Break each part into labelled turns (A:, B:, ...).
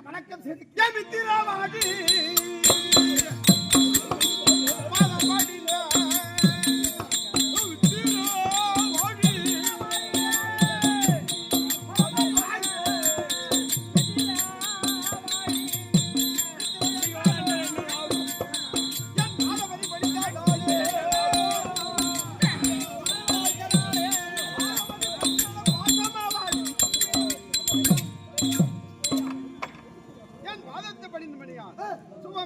A: வணக்கம் செய்து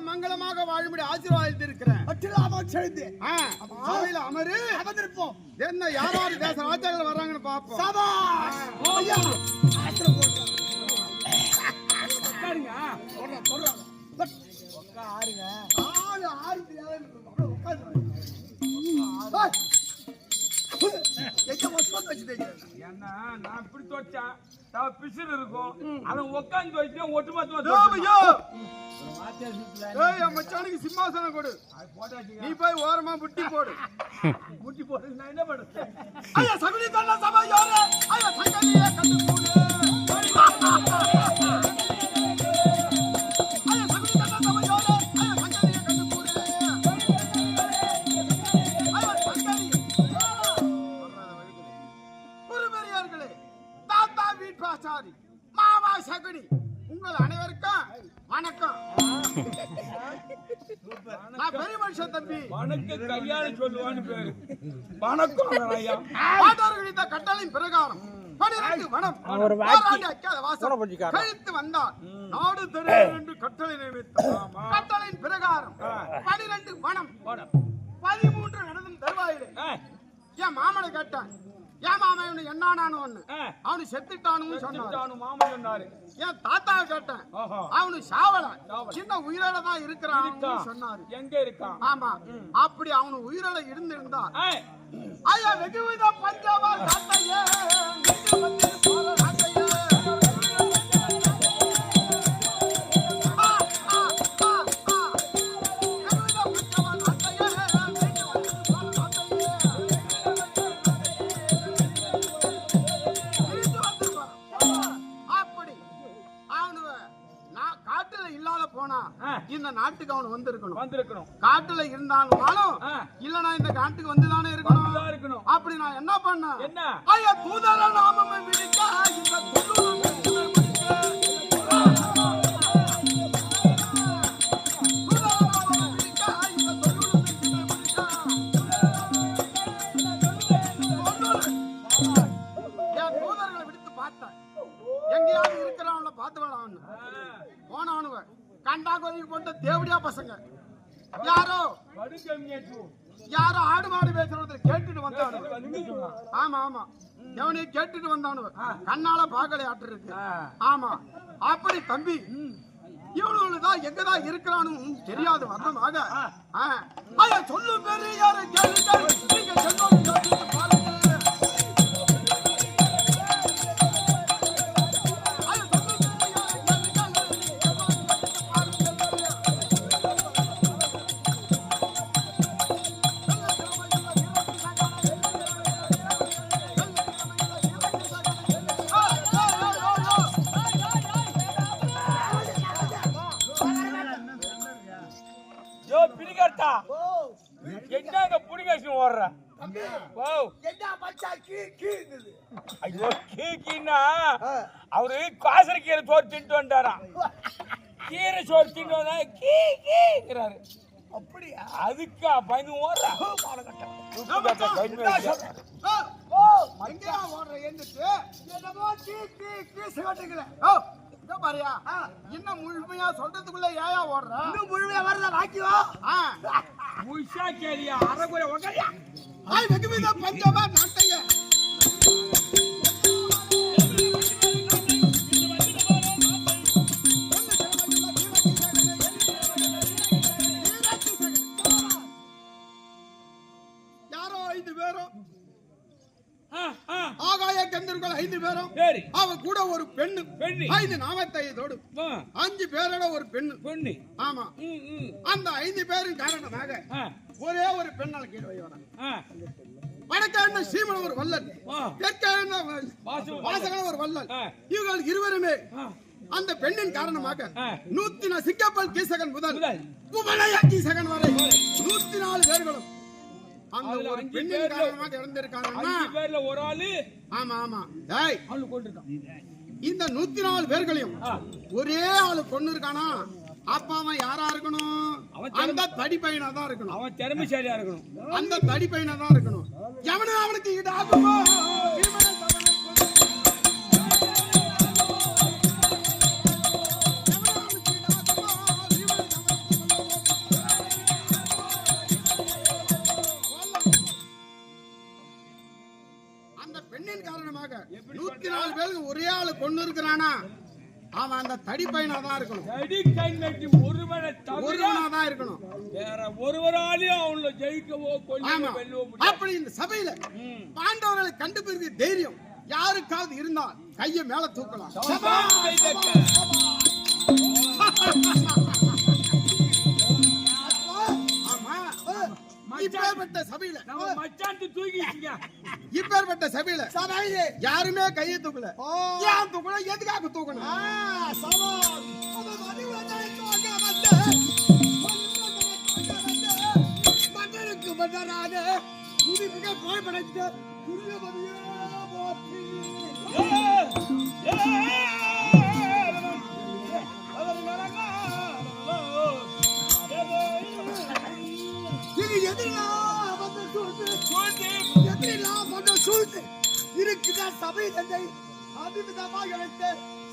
A: மங்களமாக வாழும்படி ஆசீர்வாதித்து இருக்கிறேன். அமர்ந்திருப்போம். என்ன யாராவது தேச ராஜாக்கள் வர்றாங்கன்னு பாப்போம்.
B: என்ன நான் இப்படி தோச்சா பிசுறு இருக்கும் அதை உட்காந்து வச்சு ஒட்டுமொத்தமா
A: மச்சானுக்கு சிம்மாசனம் கொடு. நீ போய் ஓரமா முட்டி போடு.
B: முட்டி போடு. நான் என்ன பண்ணுறேன்?
A: ஐயா சகுனி தன்ன சபை யாரு? ஐயா சங்கலியே கண்டு போடு. ஐயா சகுனி தன்ன சபை யாரு? ஐயா சங்கலியே கண்டு போடு. ஐயா சங்கலி. குருபெரியார்களே, தாத்தா வீட்டாச்சாரி, மாமா சகுனி, உங்கள் அனைவருக்கும் வணக்கம். நான் பெரிய மனுஷன் தம்பி.
B: வணக்கம் கையாளி சொல்லுவான்னு பேரு. வணக்கம் ஐயா.
A: பாட்டார்களின் கட்டளையின் பிரகாரம் 12 வனம் கழித்து வந்தார். நாடு தெரு என்று கட்டளை நியமித்தார். கட்டளையின் பிரகாரம் 12 வனம் 13 நடந்தும் தருவாயிலே என் மாமனை கேட்டான். ஏன் மாமா இவனு என்னானு ஒண்ணு அவனு செத்துட்டானு சொன்னான்.
B: மாமா சொன்னாரு.
A: என் தாத்தாவை கேட்டேன். அவனு சாவல, சின்ன உயிரோட தான் இருக்கிறான் சொன்னாரு.
B: எங்க இருக்கான்?
A: ஆமா, அப்படி அவனு உயிரோட இருந்திருந்தா ஐயா வெகுவித பஞ்சாபா காட்டையே இந்த நாட்டுக்கு அவன் வந்திருக்கணும். காட்டுல இருந்தாலும் இல்லனா இந்த காட்டுக்கு வந்துதானே இருக்கணும். அப்படி நான் என்ன பண்ண? ஐயா தூதர நாமமே விழிக்க இந்த தூதர்களை விடுத்து பார்த்தேன். எங்கேயாவது இருக்கிறவங்கள பார்த்து வேணாம் போனவனுவ கண்டா கொதிக்கு போட்ட தேவடியா பசங்க யாரோ ஆடு மாடு பேசுறத கேட்டுட்டு வந்தானு. ஆமா ஆமா, எவனைய கேட்டுட்டு வந்தானு. கண்ணால பாக்கலையாட்டு இருக்கு. ஆமா, அப்படி தம்பி இவனுதான் எங்கதான் இருக்கிறானு தெரியாது வந்தமாக சொல்லு பேரு யாரு கேளுங்க. நீங்க சொல்லுங்க பாருங்க.
B: என்னங்க புடிகாசி ஓடுற? அவரு காசரி கீரை சோறு தின்ட்டு வந்தாராம். கீரை சோறு தின்ட்டு வந்தா கீங்கிறாரு. அப்படியா? அதுக்கா பயந்து ஓடுறா?
A: இன்னும் முழுமையா சொல்றதுக்குள்ள ஏயா ஓடுற?
C: இன்னும் முழுமையா வரல வாக்கியோ
B: முழுசா கேரியா அரைக்குறை உக்காரியா
A: வெகுவித பஞ்சமா நாட்டைய யாரோ 5 பேரும் ஆகாய கந்தர்கள் 5 பேரும் அவன் கூட ஒரு பெண்ணு 5 நாமத்தையோடு 5 பேரோட ஒரு பெண்ணு. ஆமா, அந்த 5 பேரும் காரணமாக ஒரே ஒரு பெண்ணால் கீழே வைவாங்க. வடக்கான சீமன் ஒரு வல்லன், தெற்கான வாசகன் ஒரு வல்லன். இவர்கள் இருவருமே அந்த பெண்ணின் காரணமாக
B: ஆ.
A: 104 சிங்கப்பல் கீசகன் முதல் குவளைய கீசகன் வரை 104 பேர்களும் அந்த
B: அதுல
A: ஒரு
B: 5
A: பெண்ணின்
B: பேர்ல
A: காரணமாக இறந்திருக்காங்கன்னா
B: 5 பேர்ல ஒரு ஆளு
A: ஆமா ஆமா டேய்
B: ஆளு கொண்டிருக்கான்.
A: இந்த 104 பேர்களையும்
B: ஆ.
A: ஒரே ஆளு கொன்னு இருக்கானா அப்ப அவன் யாரா இருக்கணும்? அந்த தடி பையனா தான் இருக்கணும்.
B: அவன் திறமைசாலியா இருக்கணும்.
A: அந்த தடி பையனா தான் இருக்கணும். எவனும் அவனுக்கு ஈடாகுமோ? அந்த பெண்ணின் காரணமாக 104 பேருக்கு ஒரே ஆளு கொண்டு இருக்கிறானா அவன் அந்த தடி பையனா தான் இருக்கணும்.
B: தடி கைநட்டி ஒருவனை தவிர
A: ஒருவனா தான் இருக்கணும்.
B: வேற ஒருவராலையும் அவங்கள ஜெயிக்கவோ கொல்லவோ
A: ஆமா.
B: வெல்லவோ முடியாது.
A: அப்படி இந்த சபையில பாண்டவர்களை கண்டுபிடிக்க தைரியம் யாருக்காவது இருந்தால் கையை மேல தூக்கலாம். ஆமா. இப்பேற்பட்ட சபையில
B: நம்ம மச்சான் தூக்கிட்டீங்க.
A: இப்பேற்பட்ட சபையில யாருமே கையை தூக்கல. ஏன் தூக்கல? எதுக்காக தூக்கணும்? மன்னருக்கு மன்னரான புதுமிக போய் படைத்த புரியமதியே போற்றி. இது எதிரெல்லாம் வந்து சூழ்ந்து இருக்குதா சபை தந்தை அபிமிதமாக அழைத்த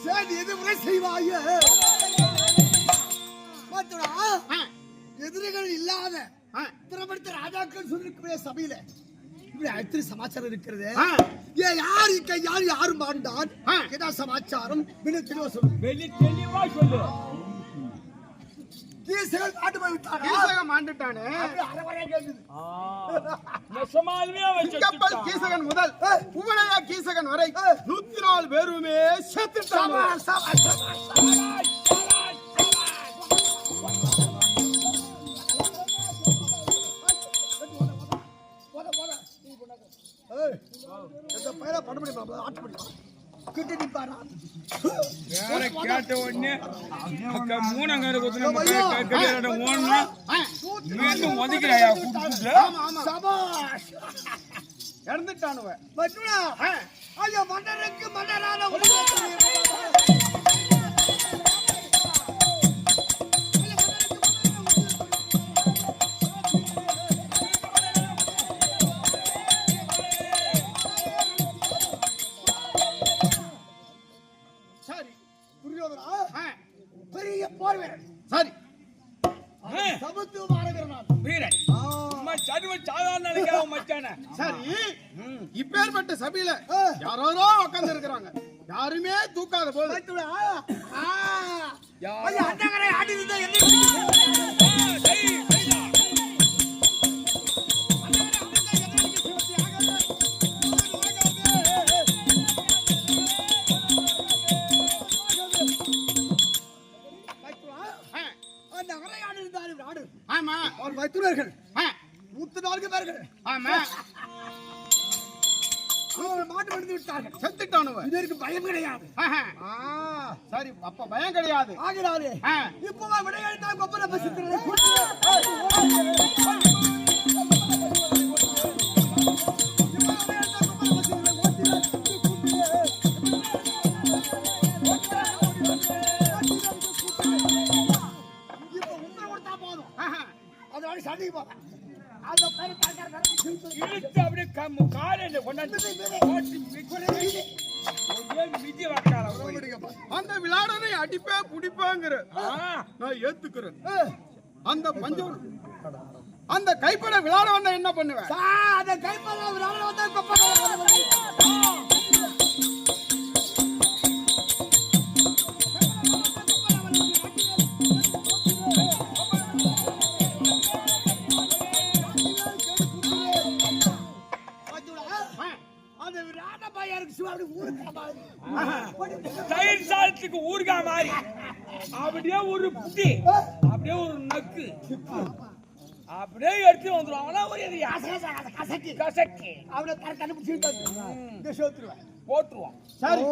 A: சேதி எதிர்முறை செய்வாயே. எதிரிகள் இல்லாத திறப்படுத்த ராஜாக்கள் சொல்லிருக்கவே சபையில இப்படி அத்திரி சமாச்சாரம் இருக்கிறது. யார் யாரும் மாண்டான் ஏதா சமாச்சாரம் தெளிவா சொல்லு.
B: வெளி தெளிவா சொல்லு.
A: கீசகன் காட்டு போய் விட்டானா? கீசகன் மாண்டுட்டானே.
B: நெசமாலுமே
A: சிங்கப்பல் கீசகன் முதல் குவளைய கீசகன் வரை 104 பேருமே செத்துட்டாங்க.
B: கேட்ட உடனே மூணங்கார ஓடனா மீண்டும் ஒதுக்கிறாயா?
A: இறந்துட்டானுவ. மன்னருக்கு மன்னரான பெரிய போர் வீரன். சரி சமத்துவ மாநகரனான்
B: வீரன் சாதாரண நினைக்கிறவன் மச்சான.
A: சரி இப்பேற்பட்ட சபையில யாரோ உட்கார்ந்து இருக்கிறாங்க. யாருமே தூக்காத போது அண்ணகரை ஆடி ஆமா அவர் வைத்துனர்கள் 104 பேர்கள். ஆமா மாட்டு விழுந்து விட்டார்கள். செத்துட்டானுவ. இதற்கு பயம் கிடையாது. சரி அப்ப பயம் கிடையாது. ஆகிறாரு இப்ப விடையெடுத்தா கொப்பரை பசிக்கிறேன். சண்டைக்கு போறேன்.
B: அப்படியே காலையில கொண்டாந்து
A: அந்த விளையாடனை அடிப்பே புடிப்பாங்கிற நான் ஏத்துக்கிறேன். அந்த பஞ்சம் அந்த கைப்பட விளையாட வந்தா என்ன பண்ணுவேன்? அந்த கைப்பட விளையாட வந்தா
B: தயிர் சாதத்துக்கு ஊர்கா மாதிரி அப்படியே ஒரு புத்தி அப்படியே ஒரு நக்கு அப்படியே எடுத்து வந்துடும். அவனா ஒரு கசக்கி கசக்கி
A: அவனை கண்டுபிடிச்சு
B: போட்டுருவோம்.
A: சரி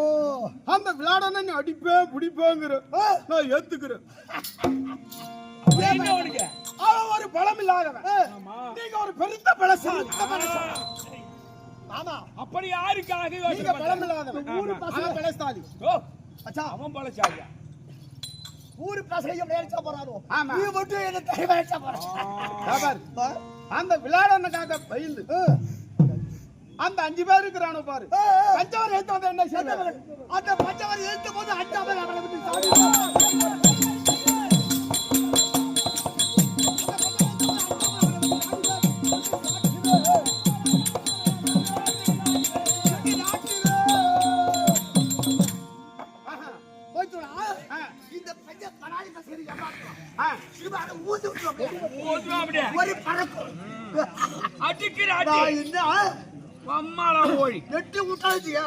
A: அந்த விளையாடணும் நீ அடிப்பேன் பிடிப்பேங்கிற நான் ஏத்துக்கிறேன்.
B: என்ன உனக்கு?
A: அவன் ஒரு பலம் இல்லாதவன், நீங்க ஒரு பெருத்த பலசாலி. ஆமா,
B: அப்படி யாருக்காக
A: நீங்க
B: யோசனை
A: பலம்
B: பண்ற?
A: இல்லாதவன், ஊரு பசங்க பலசாலி.
B: ஓ,
A: அச்சா
B: அவன் பலசாலியா?
A: ஊரு பசங்க விளையாட போறாரோ? ஆமா, நீ மட்டும் என்ன விளையாட போற? அந்த விளையாடனுக்காக பயிந்து அந்த 5 பேர் இருக்கிறானோ பாரு, பஞ்சவர் ஏத்து வந்து என்ன செய்வாங்க? அந்த பஞ்சவர் ஏத்து போது 5 பேர் அவரை விட்டு சாப்பிடுவாங்க.
B: அடிக்கிற அடி அம்மாளா ஓடி
A: எட்டு விட்டாச்சியா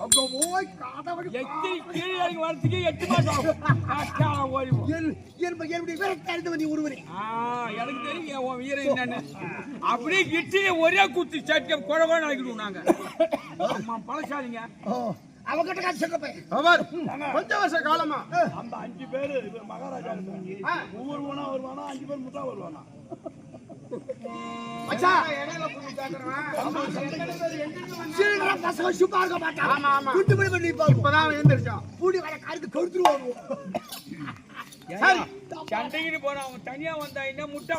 A: அங்க போய் காதவடி
B: எத்தி கீழே இறங்கி வரதுக்கு 8 மாசம் ஆகும். ஓடி போ. எனக்கு தெரியும் உன் வீரன் என்னன்னு. அப்படியே கிட்டில ஒரே குத்து சட்டை குழவா ஆகிடுவோம் நாங்க. அம்மா பழசாலிங்க
A: அவகிட்ட காசு கொஞ்சம் வருஷ காலமா
C: அந்த 5 பேரு மகாராஜா ஒவ்வொருவனா வருவானா 5 பேர் முட்டா வருவானா
B: சண்டைக்கு போன அவன் தனியா வந்தா என்ன முட்டை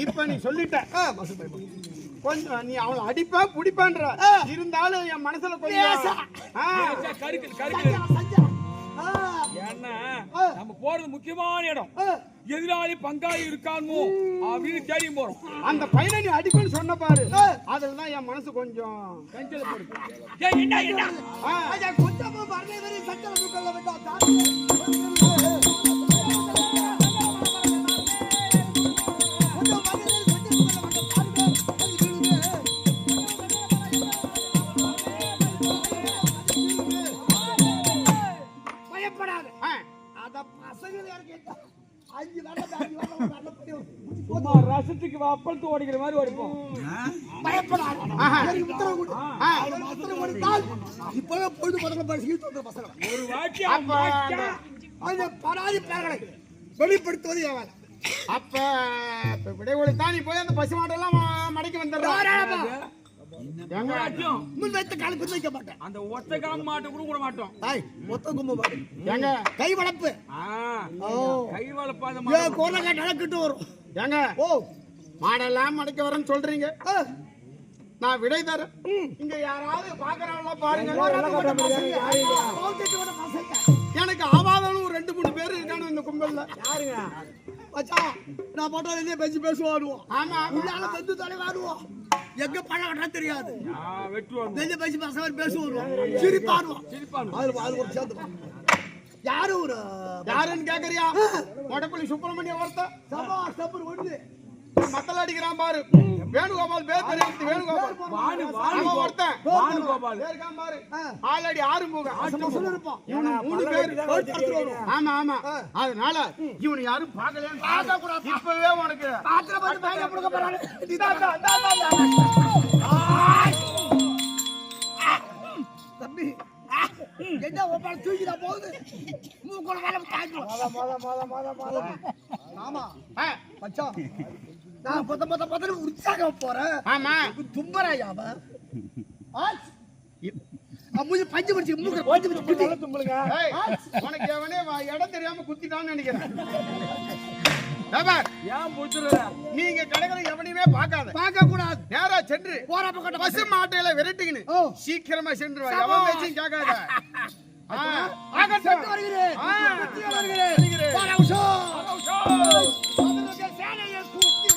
A: இப்ப நீ சொல்லிட்ட கொஞ்சம் நீ அவளை அடிப்பா புடிப்பான்ற இருந்தாலும் என் மனசுல கொஞ்சம்
B: ஏன்னா நம்ம போறது முக்கியமான இடம். எதிராளி பங்காளி இருக்கானோ அப்படின்னு தேடி போறோம்.
A: அந்த பையனை நீ அடிப்பேன்னு சொன்ன பாரு, அதுலதான் என் மனசு கொஞ்சம் கஞ்சல போடுது. கொஞ்சமும் வரவே சக்கர தூக்கல விட்டா
B: ரசத்துக்கு அப்பளத்து ஓடிக்கிற மாதிரி ஓடிப்போம். ஒரு வாட்டி
A: வெளிப்படுத்துவது எவன்? அப்ப விடைவொலி தான் நீ போய் அந்த பசு மாட்டெல்லாம் மடக்கி வந்துடுற.
B: அந்த ஒத்த காம்பு மாட்டை கூட மாட்டோம்.
A: எங்க கை வளர்ப்பு
B: கை வளர்ப்பு
A: நடக்கிட்டு வரும். ஏங்க மாடெல்லாம் மடக்க வரேன்னு சொல்றீங்க, நான் விடை தரேன். இங்க யாராவது பாக்குறவங்க பாருங்க. எனக்கு ஆவாதனும் 2-3 பேர் இருக்கானு இந்த கும்பல்ல. யாருங்க? நான் போட்டோ பேசி பேசுவாடுவோம். ஆமா, பெந்து தலைவாடுவோம். எங்க பழம் வெட்டா தெரியாது, பேசி பசங்க பேசுவோம், சிரிப்பாடுவோம். ஒரு சேர்ந்து யாருன்னு கேக்குறியா? மொடப்பள்ளி சுப்பிரமணியம் ஒருத்தன் ஒண்ணு மக்கள் அடிக்கிறான் பாரு, வேணுகோபால் பேர் தெரியாது. வேணுகோபால் ஒருத்தன் பாரு, ஆல்ரெடி 6 இருப்பான். 3 பேர். ஆமா ஆமா, அதனால இவனு யாரும் பார்க்கல. இப்பவே உனக்கு தம்பி என்ன தூக்கிடா போகுது. ஆமா மச்சான், நான் பத்த உற்சாக போறேன். ஆமா, தும்பராயாவ பஞ்சு படிச்சு உனக்கு எவனே இடம் தெரியாம குத்திட்டான்னு நினைக்கிறேன். நீங்க கடைகளை எவனையுமே பார்க்க கூடாது. நேரா சென்று பசு மாட்டையில விரட்டிக்கின்னு சீக்கிரமா சென்று எவன் பேச்சும் கேட்காத. சேனையை கூட்டி